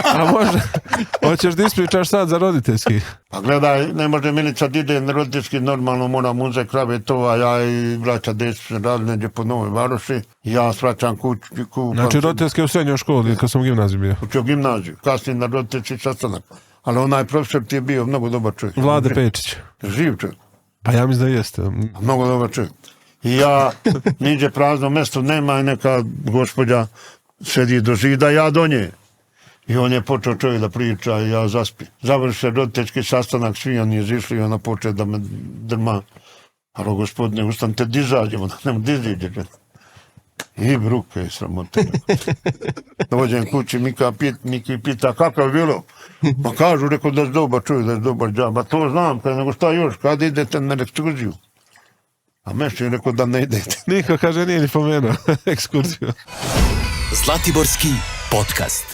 A može, hoćeš da ispričaš sad za roditeljski? Pa gledaj, ne može Milica da ide na roditeljski, normalno moram uzeti krave to, a ja i braća Desić radili negdje po Novoj Varoši. Ja svraćam kuću. Znači roditeljski u srednjoj školi, kad sam u gimnaziju bio. Učio gimnaziju, kasnije na roditeljski sastanak. Ali onaj profesor ti je bio mnogo dobar čovjek. Vlade Pečić. Živ čovjek. Pa ja mislim da jeste. Mnogo dobar čovjek. I ja, niđe prazno mjesto nema i neka gospođa sedi do zida, ja do nje. I on je počeo čovjek da priča i ja zaspi. Završi se roditeljski sastanak, svi oni izišli i ona počeo da me drma. Alo, gospodine, ustanite, dizađemo, da nemo diziđe. I bruke je sramote. Dođem kući, Miki pita kako je bilo. Pa kažu, rekao da je dobar čovjek, da je dobar džaba. To znam, nego šta još, kad idete na ekskurziju? A Mešćin je rekao da ne idete. Niko, kaže, nije ni pomenuo ekskurziju. Zlatiborski podcast.